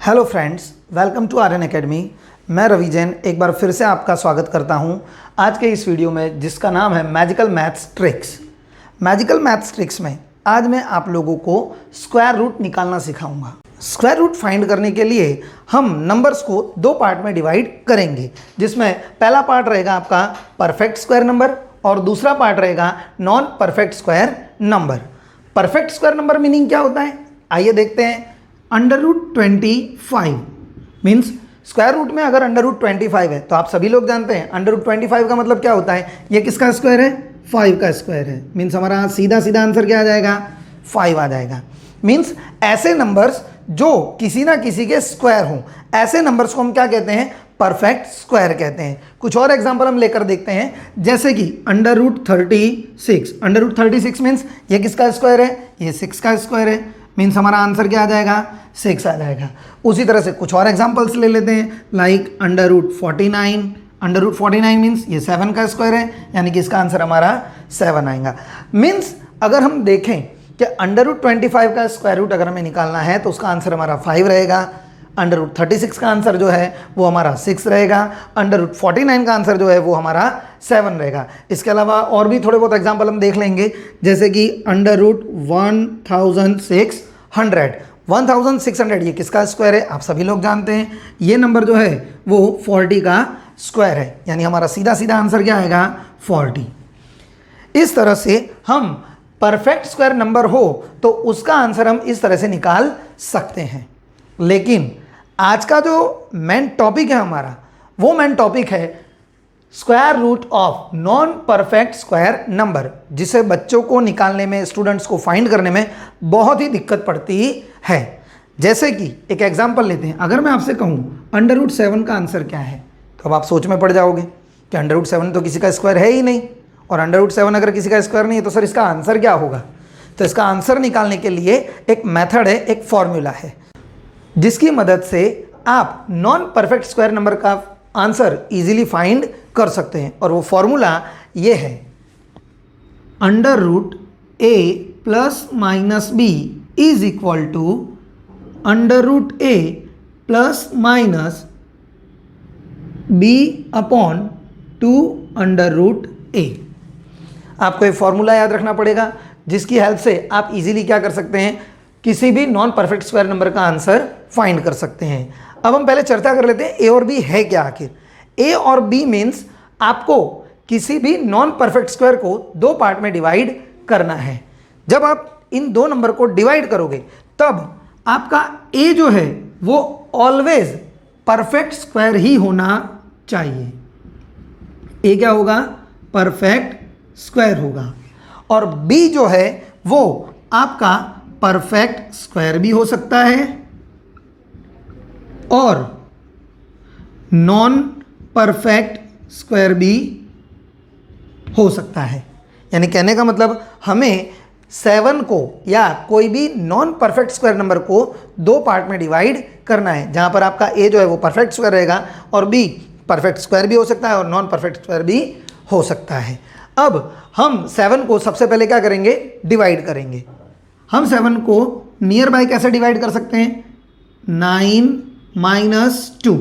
Hello friends, welcome to Aryan academy. मैं रवि जैन एक बार फिर से आपका स्वागत करता हूं आज के इस वीडियो में, जिसका नाम है magical maths tricks. Magical maths tricks में आज मैं आप लोगों को स्क्वायर रूट निकालना सिखाऊंगा। स्क्वायर रूट फाइंड करने के लिए हम नंबर्स को दो पार्ट में डिवाइड करेंगे, जिसमें पहला पार्ट रहेगा आपका परफेक्ट स्क्वायर नंबर और दूसरा पार्ट रहेगा non perfect square number. Perfect square number meaning क्या होता है, आइए देखते हैं। Under root 25 means square root में अगर अंडर रूट 25 है तो आप सभी लोग जानते हैं अंडर रूट 25 का मतलब क्या होता है, ये किसका स्क्वायर है, 5 का स्क्वायर है। मीन्स हमारा सीधा सीधा आंसर क्या आ जाएगा, 5 आ जाएगा। मीन्स ऐसे नंबर्स जो किसी ना किसी के स्क्वायर हों, ऐसे नंबर्स को हम क्या कहते हैं, परफेक्ट स्क्वायर कहते हैं। कुछ और एग्जांपल हम लेकर देखते हैं, जैसे कि under root 36। Under root 36 means ये किसका स्क्वायर है, ये 6 का स्क्वायर है। मीन्स हमारा आंसर क्या आ जाएगा, 6 आ जाएगा। उसी तरह से कुछ और एग्जांपल्स ले लेते हैं, like under root 49। Under root 49 means ये 7 का स्क्वायर है, यानी कि इसका आंसर हमारा 7 आएगा। मीन्स अगर हम देखें कि अंडर रूट 25 का स्क्वायर रूट अगर हमें निकालना है तो उसका आंसर हमारा 5 रहेगा। अंडर रूट 36 का आंसर जो है वो हमारा 6 रहेगा। अंडर रूट 49 का आंसर जो है वो हमारा 7 रहेगा। इसके अलावा और भी थोड़े बहुत एग्जांपल हम देख लेंगे, जैसे कि अंडर रूट 1600 ये किसका स्क्वायर है, आप सभी लोग जानते हैं। ये नंबर जो है वो 40 का स्क्वायर है, यानी हमारा सीधा सीधा आंसर क्या आएगा, 40। इस तरह से हम परफेक्ट स्क्वायर नंबर हो तो उसका आंसर हम इस तरह से निकाल सकते हैं। लेकिन आज का जो मेन टॉपिक है हमारा, वो मेन टॉपिक है square root of non perfect square number, जिसे बच्चों को निकालने में, स्टूडेंट्स को फाइंड करने में बहुत ही दिक्कत पड़ती है। जैसे कि एक एग्जांपल लेते हैं, अगर मैं आपसे कहूँ अंडर रूट 7 का आंसर क्या है, तो अब आप सोच में पड़ जाओगे कि अंडर रूट 7 तो किसी का स्क्वायर है ही नहीं, और अंडर रूट 7 अगर किसी का स्क्वायर नहीं है तो सर इसका आंसर क्या होगा। तो इसका आंसर निकालने के लिए एक मेथड है, एक फॉर्मूला है, जिसकी मदद से आप नॉन परफेक्ट स्क्वायर नंबर का आंसर इजीली फाइंड कर सकते हैं। और वो फॉर्मूला ये है, under root a plus minus B is equal to under root a plus minus B upon 2 under root a। आपको ये फॉर्मूला याद रखना पड़ेगा, जिसकी हेल्प से आप इजीली क्या कर सकते हैं, किसी भी नॉन परफेक्ट स्क्वायर नंबर का आंसर फाइंड कर सकते हैं। अब हम पहले चर्चा कर लेते हैं ए और बी है क्या आखिर। ए और बी मीन्स आपको किसी भी नॉन परफेक्ट स्क्वायर को दो पार्ट में डिवाइड करना है। जब आप इन दो नंबर को डिवाइड करोगे तब आपका ए जो है वो ऑलवेज परफेक्ट स्क्वायर ही होना चाहिए। ए क्या होगा, परफेक्ट स्क्वायर होगा। और बी जो है वो आपका परफेक्ट स्क्वायर भी हो सकता है और नॉन परफेक्ट स्क्वायर भी हो सकता है। यानी कहने का मतलब हमें 7 को या कोई भी नॉन परफेक्ट स्क्वायर नंबर को दो पार्ट में डिवाइड करना है, जहां पर आपका ए जो है वो परफेक्ट स्क्वायर रहेगा और बी परफेक्ट स्क्वायर भी हो सकता है और नॉन परफेक्ट स्क्वायर भी हो सकता है। अब हम 7 को सबसे पहले क्या करेंगे, डिवाइड करेंगे। हम 7 को नियर बाय कैसे डिवाइड कर सकते हैं, 9 - 2।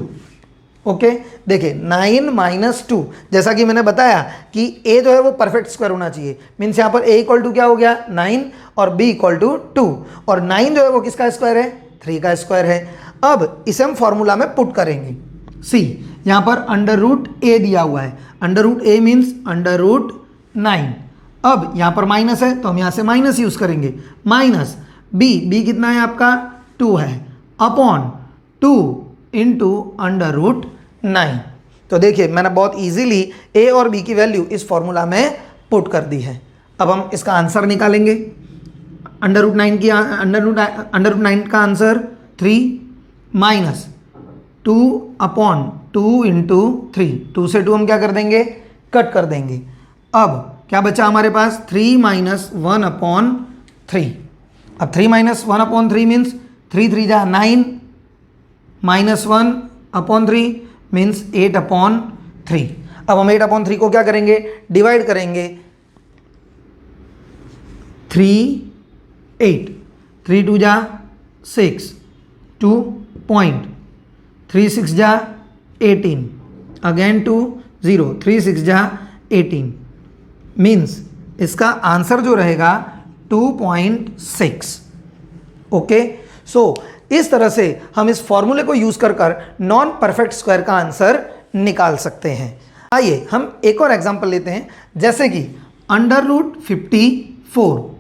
ओके, देखिए 9 - 2, जैसा कि मैंने बताया कि a जो है वो परफेक्ट स्क्वायर होना चाहिए। मीन्स यहाँ पर a इक्वल टू क्या हो गया, 9, और b इक्वल टू 2, और 9 जो है वो किसका स्क्वायर है, 3 का स्क्वायर है। अब इसे हम फॉर्मूला में पुट करेंगे। सी यहाँ पर अंडर रूट a दिया हुआ है, under root a means under root 9। अब यहाँ पर माइनस है तो हम यहाँ से माइनस यूज करेंगे, माइनस b कितना है आपका, 2 है, अपॉन 2 इंटू अंडर रूट 9। तो देखिए मैंने बहुत इजीली a और b की वैल्यू इस फॉर्मूला में पुट कर दी है। अब हम इसका आंसर निकालेंगे। अंडर रूट 9 का आंसर 3 माइनस 2 अपॉन 2 इंटू 3। 2 से 2 हम क्या कर देंगे, कट कर देंगे। अब क्या बचा हमारे पास, 3 - 1 अपॉन 3। अब 3 - 1 अपॉन 3 मीन्स 3 3 जा 9, -1 अपॉन 3 मीन्स 8 अपॉन 3। अब हम 8 अपॉन 3 को क्या करेंगे, डिवाइड करेंगे। 3 8 3 2 जा 6 2 पॉइंट, 3 6 जा 18, अगेन 2 0, 3 6 जा 18, मीन्स इसका आंसर जो रहेगा 2.6। ओके, सो इस तरह से हम इस फॉर्मूले को यूज कर नॉन परफेक्ट स्क्वायर का आंसर निकाल सकते हैं। आइए हम एक और एग्जांपल लेते हैं, जैसे कि √54।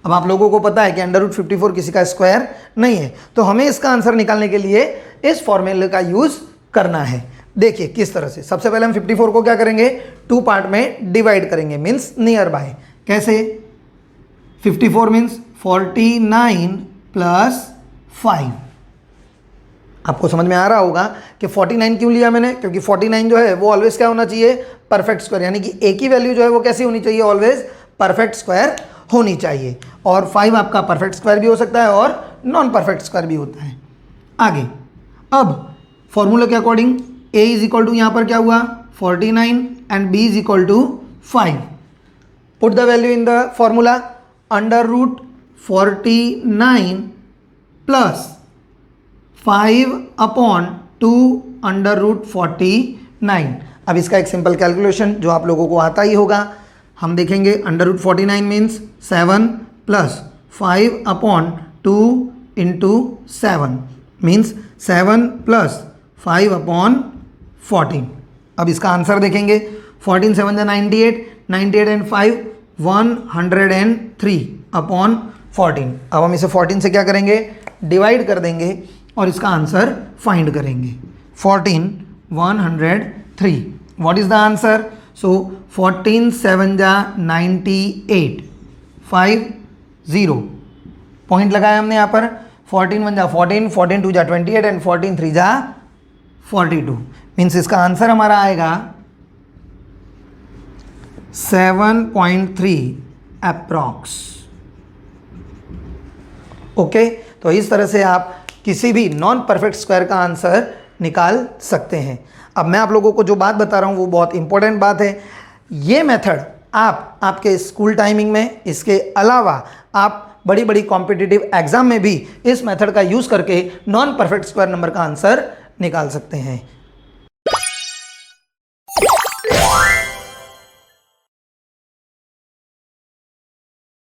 अब आप लोगों को पता है कि √54 किसी का स्क्वायर नहीं है, तो हमें इसका आंसर निकालने के लिए इस फॉर्मूले का यूज करना है। देखिए किस तरह से। सबसे पहले हम 54 को क्या करेंगे, 2 पार्ट में डिवाइड करेंगे, मीन्स नियर बाय। कैसे? 54 मीन्स 49 + 5। आपको समझ में आ रहा होगा कि 49 क्यों लिया मैंने, क्योंकि 49 जो है वो ऑलवेज क्या होना चाहिए, परफेक्ट स्क्वायर, यानी कि एक ही वैल्यू जो है वो कैसी होनी चाहिए, ऑलवेज परफेक्ट स्क्वायर होनी चाहिए। और 5 आपका परफेक्ट स्क्वायर भी हो सकता है और नॉन परफेक्ट स्क्वायर भी होता है। आगे अब फॉर्मूला के according a is equal to, यहाँ पर क्या हुआ 49 and b is equal to 5। Put the value in the formula, √49 + 5/2 √49। अब इसका एक सिंपल कैलकुलेशन जो आप लोगों को आता ही होगा, हम देखेंगे। √49 मीन्स 7 + 5/2 × 7 मीन्स 7 + 5/14। अब इसका आंसर देखेंगे, 14 7 जा 98, 98 एंड 5 103/14। अब हम इसे 14 से क्या करेंगे, डिवाइड कर देंगे और इसका आंसर फाइंड करेंगे। 14 103, व्हाट इज द आंसर? सो 14 7 जा 98, 5 0, पॉइंट लगाया हमने यहाँ पर। 14 1 जा 14, 14 2 जा 28 एंड 14 3 जा 42, मीन्स इसका आंसर हमारा आएगा 7.3 अप्रॉक्स। ओके, तो इस तरह से आप किसी भी नॉन परफेक्ट स्क्वायर का आंसर निकाल सकते हैं। अब मैं आप लोगों को जो बात बता रहा हूँ वो बहुत इंपॉर्टेंट बात है। ये मेथड आप आपके स्कूल टाइमिंग में, इसके अलावा आप बड़ी बड़ी कॉम्पिटिटिव एग्जाम में भी इस मेथड का यूज़ करके नॉन परफेक्ट स्क्वायर नंबर का आंसर निकाल सकते हैं।